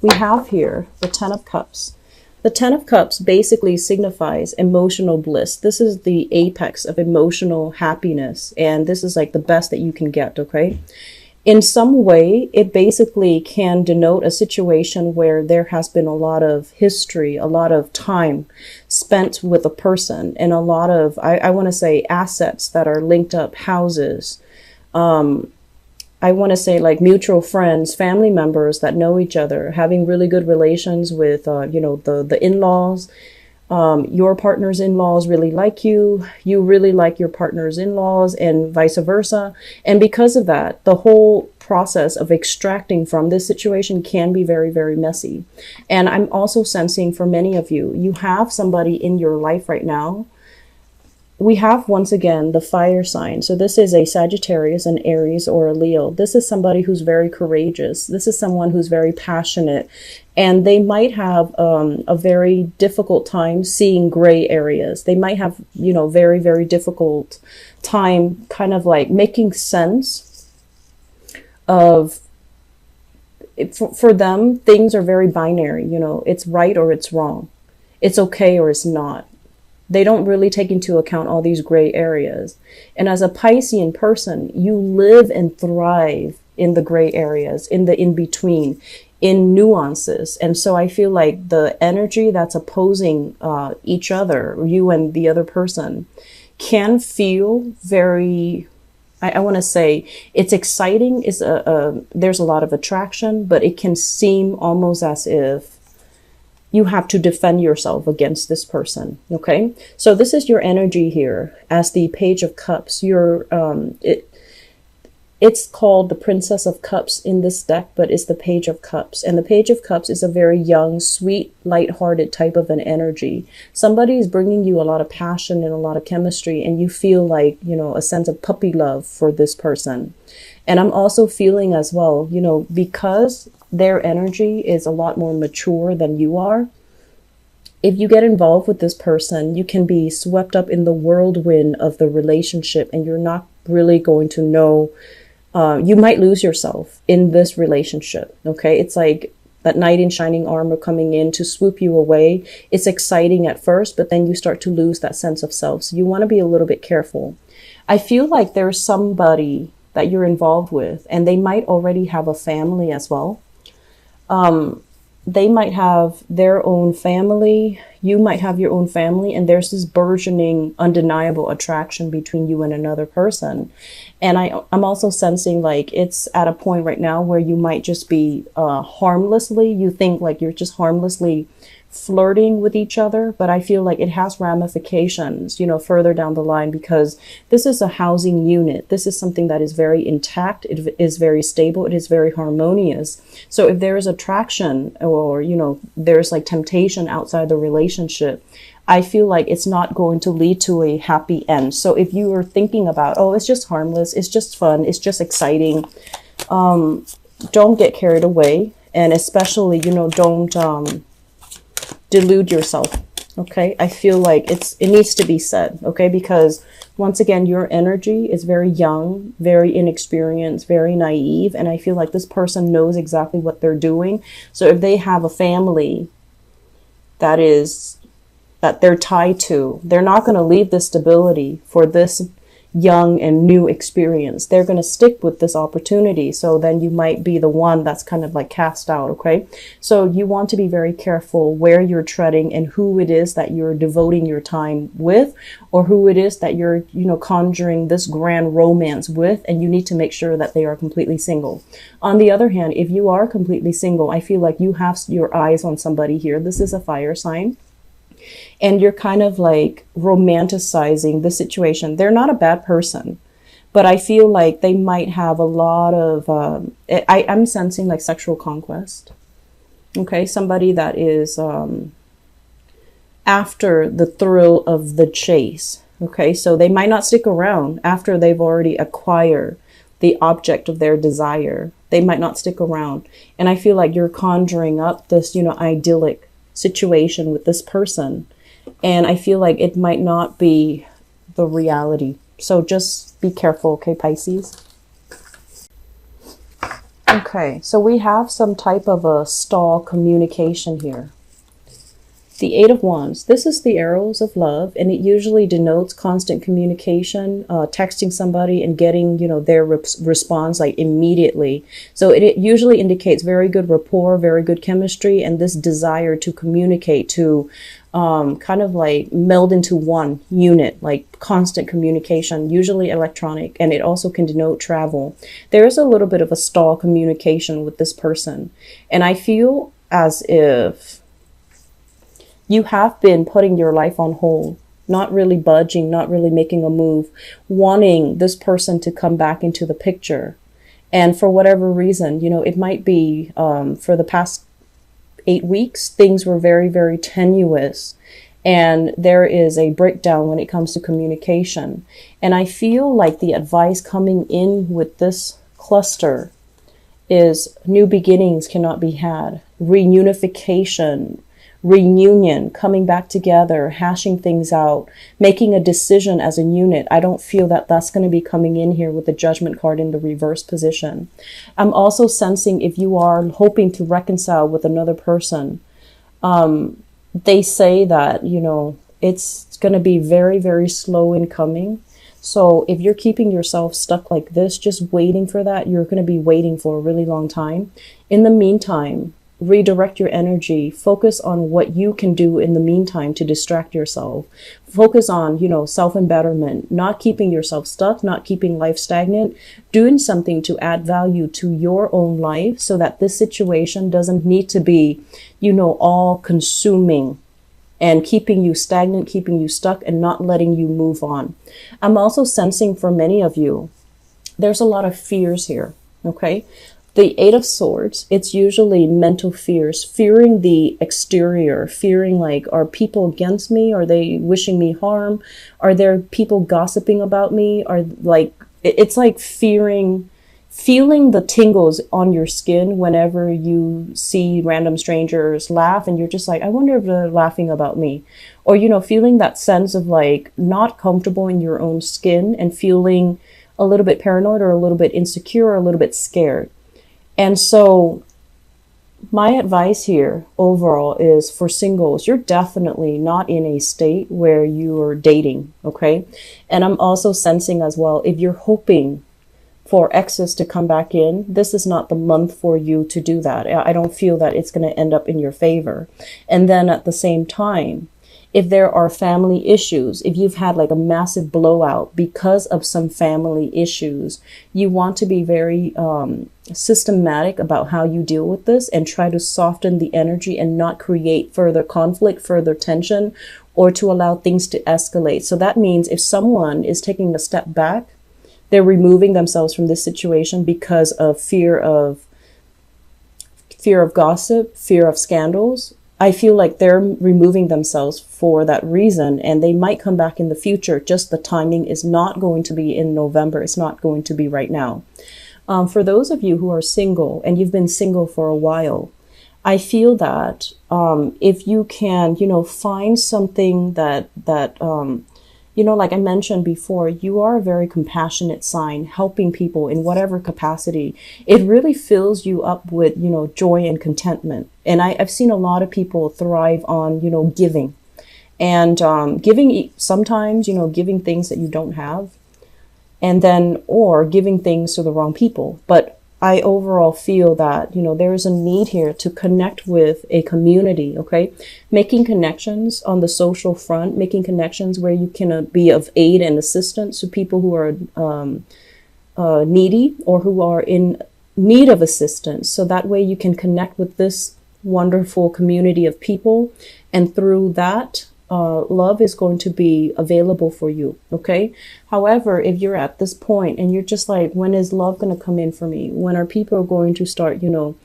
we have here the Ten of Cups. The Ten of Cups basically signifies emotional bliss. This is the apex of emotional happiness, and this is like the best that you can get, okay? In some way, it basically can denote a situation where there has been a lot of history, a lot of time spent with a person, and a lot of, I want to say, assets that are linked up, houses. I want to say like mutual friends, family members that know each other, having really good relations with, the in-laws. Your partner's in-laws really like you. You really like your partner's in-laws, and vice versa. And because of that, the whole process of extracting from this situation can be very, very messy. And I'm also sensing for many of you, you have somebody in your life right now. We have, once again, the fire sign. So this is a Sagittarius, an Aries, or a Leo. This is somebody who's very courageous. This is someone who's very passionate. And they might have a very difficult time seeing gray areas. They might have, very, very difficult time kind of like making sense of, for them, things are very binary. It's right or it's wrong. It's okay or it's not. They don't really take into account all these gray areas. And as a Piscean person, you live and thrive in the gray areas, in the in-between, in nuances. And so I feel like the energy that's opposing each other, you and the other person, can feel very, I want to say, it's exciting. There's a lot of attraction, but it can seem almost as if you have to defend yourself against this person. Okay. So this is your energy here as the Page of Cups. It's called the Princess of Cups in this deck, but it's the Page of Cups. And the Page of Cups is a very young, sweet, lighthearted type of an energy. Somebody is bringing you a lot of passion and a lot of chemistry, and you feel like, a sense of puppy love for this person. And I'm also feeling as well, because their energy is a lot more mature than you are. If you get involved with this person, you can be swept up in the whirlwind of the relationship, and you're not really going to know. You might lose yourself in this relationship. Okay. It's like that knight in shining armor coming in to swoop you away. It's exciting at first, but then you start to lose that sense of self. So you want to be a little bit careful. I feel like there's somebody that you're involved with, and they might already have a family as well. They might have their own family. You might have your own family, and there's this burgeoning, undeniable attraction between you and another person. And I'm also sensing like it's at a point right now where you might just be harmlessly, you think like you're just harmlessly flirting with each other, but I feel like it has ramifications, further down the line, because this is a housing unit. This is something that is very intact. It is very stable. It is very harmonious. So if there is attraction or, there's like temptation outside the relationship, I feel like it's not going to lead to a happy end. So if you are thinking about, oh, it's just harmless, it's just fun, it's just exciting, don't get carried away. And especially, don't delude yourself. Okay. I feel like it needs to be said. Okay. Because once again, your energy is very young, very inexperienced, very naive. And I feel like this person knows exactly what they're doing. So if they have a family that they're tied to, they're not going to leave this stability for this young and new experience. They're going to stick with this opportunity. So then you might be the one that's kind of like cast out. Okay. So you want to be very careful where you're treading and who it is that you're devoting your time with, or who it is that you're, conjuring this grand romance with. And you need to make sure that they are completely single. On the other hand, if you are completely single, I feel like you have your eyes on somebody here. This is a fire sign. And you're kind of like romanticizing the situation. They're not a bad person, but I feel like they might have a lot of, I'm sensing like sexual conquest. Okay. Somebody that is after the thrill of the chase. Okay. So they might not stick around after they've already acquired the object of their desire. They might not stick around. And I feel like you're conjuring up this, idyllic situation with this person, and I feel like it might not be the reality. So just be careful, okay, Pisces? Okay, so we have some type of a stall communication here. The Eight of Wands, this is the arrows of love, and it usually denotes constant communication, texting somebody and getting, their response like immediately. So it usually indicates very good rapport, very good chemistry, and this desire to communicate, to kind of like meld into one unit, like constant communication, usually electronic, and it also can denote travel. There is a little bit of a stall communication with this person, and I feel as if you have been putting your life on hold, not really budging, not really making a move, wanting this person to come back into the picture. And for whatever reason, it might be for the past 8 weeks, things were very, very tenuous. And there is a breakdown when it comes to communication. And I feel like the advice coming in with this cluster is new beginnings cannot be had, reunification, reunion, coming back together, hashing things out, making a decision as a unit. I don't feel that that's going to be coming in here with the Judgment card in the reverse position. I'm also sensing if you are hoping to reconcile with another person, they say that, it's going to be very, very slow in coming. So if you're keeping yourself stuck like this, just waiting for that, you're going to be waiting for a really long time. In the meantime, redirect your energy, focus on what you can do in the meantime to distract yourself. Focus on, self-embetterment, not keeping yourself stuck, not keeping life stagnant, doing something to add value to your own life so that this situation doesn't need to be, all consuming and keeping you stagnant, keeping you stuck and not letting you move on. I'm also sensing for many of you, there's a lot of fears here. Okay. The Eight of Swords, it's usually mental fears, fearing the exterior, fearing like, are people against me? Are they wishing me harm? Are there people gossiping about me? It's like feeling the tingles on your skin whenever you see random strangers laugh and you're just like, I wonder if they're laughing about me. Or, feeling that sense of like not comfortable in your own skin and feeling a little bit paranoid or a little bit insecure or a little bit scared. And so my advice here overall is for singles, you're definitely not in a state where you are dating, okay? And I'm also sensing as well, if you're hoping for exes to come back in, this is not the month for you to do that. I don't feel that it's going to end up in your favor. And then at the same time, if there are family issues, if you've had like a massive blowout because of some family issues, you want to be very systematic about how you deal with this and try to soften the energy and not create further conflict, further tension, or to allow things to escalate. So that means if someone is taking a step back, they're removing themselves from this situation because of fear of gossip, fear of scandals. I feel like they're removing themselves for that reason, and they might come back in the future. Just the timing is not going to be in November. It's not going to be right now. For those of you who are single and you've been single for a while, I feel that if you can, find something that like I mentioned before, you are a very compassionate sign, helping people in whatever capacity. It really fills you up with, joy and contentment. And I've seen a lot of people thrive on, giving and giving sometimes, giving things that you don't have and then or giving things to the wrong people. But I overall feel that, there is a need here to connect with a community, okay? Making connections on the social front, making connections where you can be of aid and assistance to people who are needy or who are in need of assistance. So that way you can connect with this wonderful community of people. And through that, love is going to be available for you. Okay. However, if you're at this point and you're just like, when is love going to come in for me? When are people going to start, ringing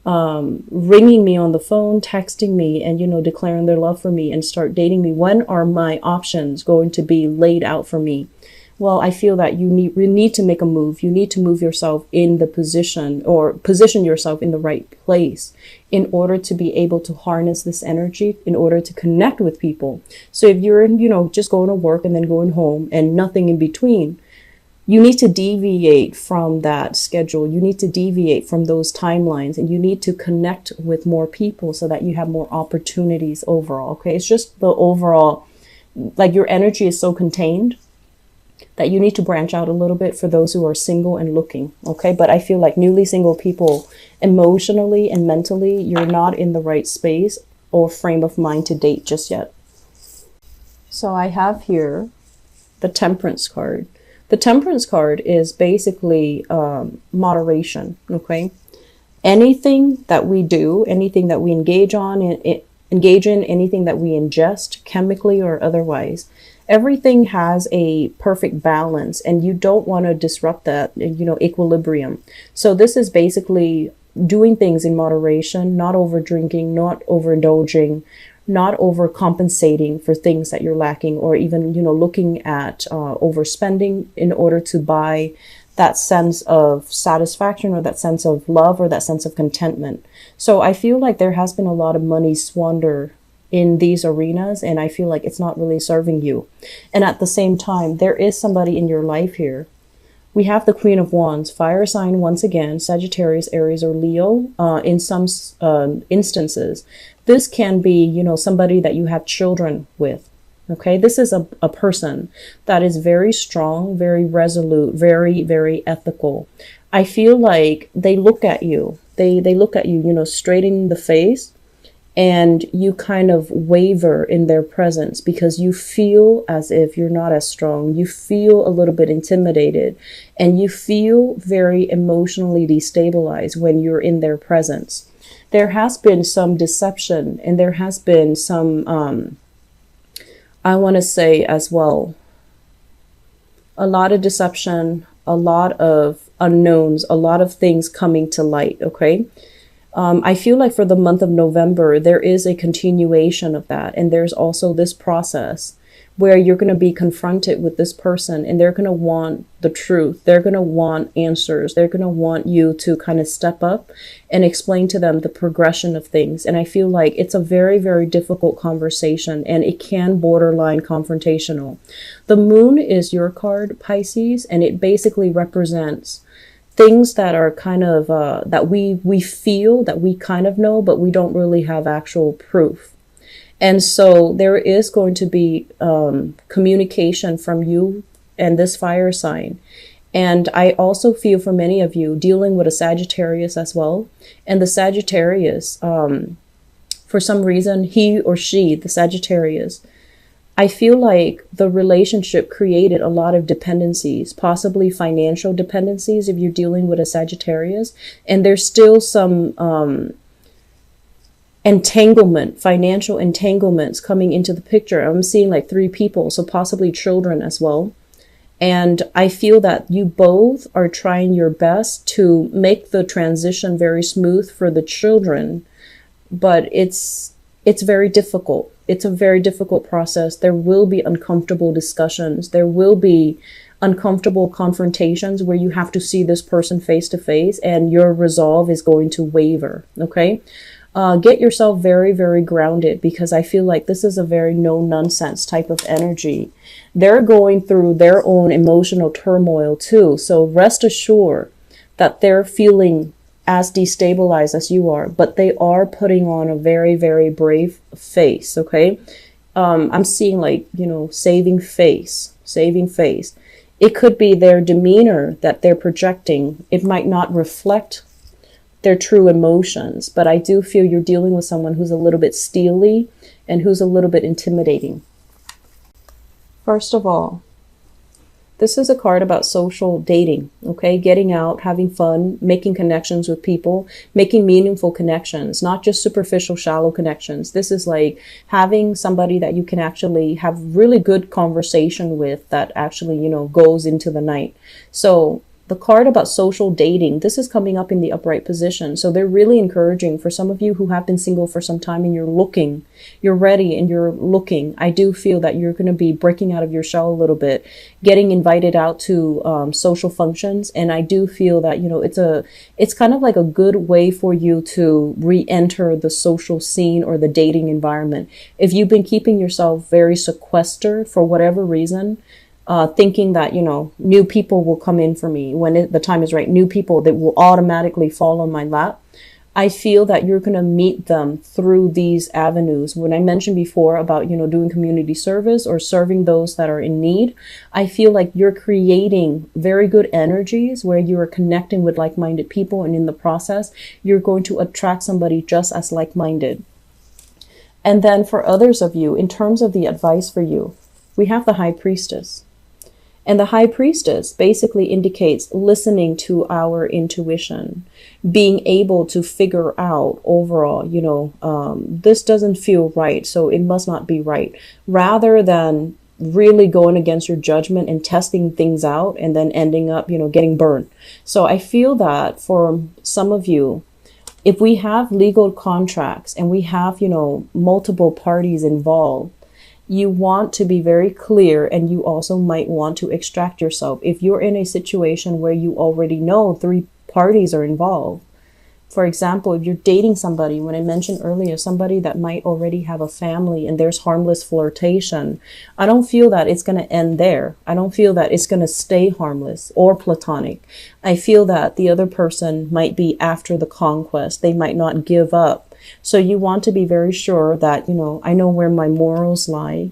me on the phone, texting me and, declaring their love for me and start dating me? When are my options going to be laid out for me? Well, I feel that you need to make a move. You need to move yourself in the position or position yourself in the right place in order to be able to harness this energy, in order to connect with people. So if you're, just going to work and then going home and nothing in between, you need to deviate from that schedule. You need to deviate from those timelines, and you need to connect with more people so that you have more opportunities overall. Okay. It's just the overall, like, your energy is so contained that you need to branch out a little bit for those who are single and looking. Okay. But I feel like newly single people, emotionally and mentally, you're not in the right space or frame of mind to date just yet. So I have here the Temperance card. The Temperance card is basically moderation, okay? Anything that we do, anything that we engage in, anything that we ingest, chemically or otherwise, everything has a perfect balance, and you don't want to disrupt that, equilibrium. So this is basically doing things in moderation, not over drinking, not overindulging, not overcompensating for things that you're lacking, or even, looking at overspending in order to buy that sense of satisfaction or that sense of love or that sense of contentment. So I feel like there has been a lot of money squander in these arenas, and I feel like it's not really serving you. And at the same time, there is somebody in your life here. We have the Queen of Wands, fire sign once again, Sagittarius, Aries, or Leo. In some instances, this can be, somebody that you have children with. Okay, this is a person that is very strong, very resolute, very, very ethical. I feel like they look at you. They look at you, straight in the face, and you kind of waver in their presence because you feel as if you're not as strong. You feel a little bit intimidated, and you feel very emotionally destabilized when you're in their presence. There has been some deception, and there has been some, I want to say as well, a lot of deception, a lot of unknowns, a lot of things coming to light, okay? I feel like for the month of November, there is a continuation of that. And there's also this process where you're going to be confronted with this person, and they're going to want the truth. They're going to want answers. They're going to want you to kind of step up and explain to them the progression of things. And I feel like it's a very, very difficult conversation, and it can borderline confrontational. The moon is your card, Pisces, and it basically represents things that are kind of, that we feel, that we kind of know, but we don't really have actual proof. And so there is going to be communication from you and this fire sign. And I also feel for many of you dealing with a Sagittarius as well. And the Sagittarius, for some reason, he or she, the Sagittarius, I feel like the relationship created a lot of dependencies, possibly financial dependencies if you're dealing with a Sagittarius. And there's still some entanglement, financial entanglements coming into the picture. I'm seeing like 3 people, so possibly children as well. And I feel that you both are trying your best to make the transition very smooth for the children, but it's very difficult. It's a very difficult process. There will be uncomfortable discussions. There will be uncomfortable confrontations where you have to see this person face to face, and your resolve is going to waver. Okay. Get yourself very, very grounded, because I feel like this is a very no nonsense type of energy. They're going through their own emotional turmoil too. So rest assured that they're feeling as destabilized as you are, but they are putting on a very, very brave face. Okay. I'm seeing like, saving face. It could be their demeanor that they're projecting. It might not reflect their true emotions, but I do feel you're dealing with someone who's a little bit steely and who's a little bit intimidating. First of all, this is a card about social dating, okay? Getting out, having fun, making connections with people, making meaningful connections, not just superficial, shallow connections. This is like having somebody that you can actually have really good conversation with that actually, goes into the night. So the card about social dating, this is coming up in the upright position. So they're really encouraging for some of you who have been single for some time and you're ready and you're looking. I do feel that you're going to be breaking out of your shell a little bit, getting invited out to social functions. And I do feel that, it's kind of like a good way for you to re-enter the social scene or the dating environment. If you've been keeping yourself very sequestered for whatever reason, thinking that, you know, new people will come in for me when the time is right, new people that will automatically fall on my lap. I feel that you're going to meet them through these avenues. When I mentioned before about, you know, doing community service or serving those that are in need, I feel like you're creating very good energies where you are connecting with like-minded people. And in the process, you're going to attract somebody just as like-minded. And then for others of you, in terms of the advice for you, we have the High Priestess. And the High Priestess basically indicates listening to our intuition, being able to figure out overall, you know, this doesn't feel right, so it must not be right, rather than really going against your judgment and testing things out and then ending up, you know, getting burned. So I feel that for some of you, if we have legal contracts and we have, you know, multiple parties involved, you want to be very clear, and you also might want to extract yourself. If you're in a situation where you already know 3 parties are involved, for example, if you're dating somebody, when I mentioned earlier, somebody that might already have a family and there's harmless flirtation, I don't feel that it's going to end there. I don't feel that it's going to stay harmless or platonic. I feel that the other person might be after the conquest. They might not give up. So you want to be very sure that, you know, I know where my morals lie.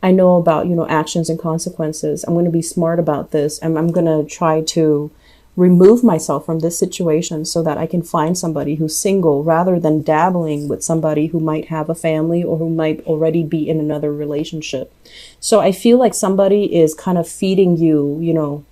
I know about, you know, actions and consequences. I'm going to be smart about this, and I'm going to try to remove myself from this situation so that I can find somebody who's single, rather than dabbling with somebody who might have a family or who might already be in another relationship. So I feel like somebody is kind of feeding you, you know,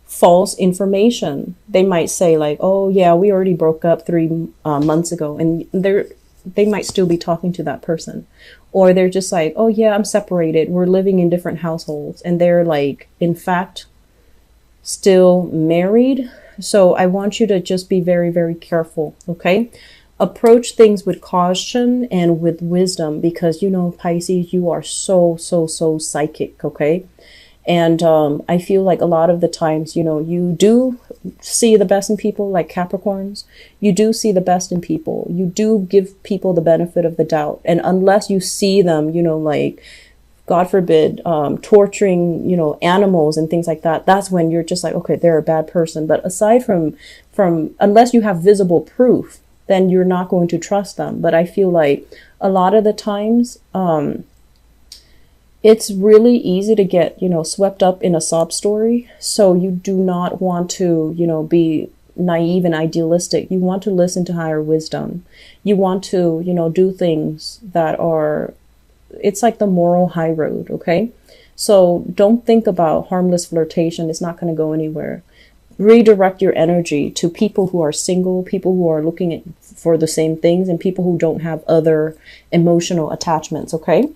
false information. They might say like, oh yeah, we already broke up 3 months ago, and they might still be talking to that person. Or they're just like, oh yeah, I'm separated, we're living in different households, and they're like, in fact, still married. So I want you to just be very, very careful, okay? Approach things with caution and with wisdom, because, you know, Pisces, you are so psychic, okay? And I feel like a lot of the times, you know, you do see the best in people, like Capricorns. You do see the best in people. You do give people the benefit of the doubt. And unless you see them, you know, like, God forbid, torturing, you know, animals and things like that, that's when you're just like, okay, they're a bad person. But aside from unless you have visible proof, then you're not going to trust them. But I feel like a lot of the times, it's really easy to get, you know, swept up in a sob story. So you do not want to, you know, be naive and idealistic. You want to listen to higher wisdom. You want to, you know, do things that are, it's like the moral high road, okay? So don't think about harmless flirtation. It's not going to go anywhere. Redirect your energy to people who are single, people who are looking for the same things, and people who don't have other emotional attachments, okay?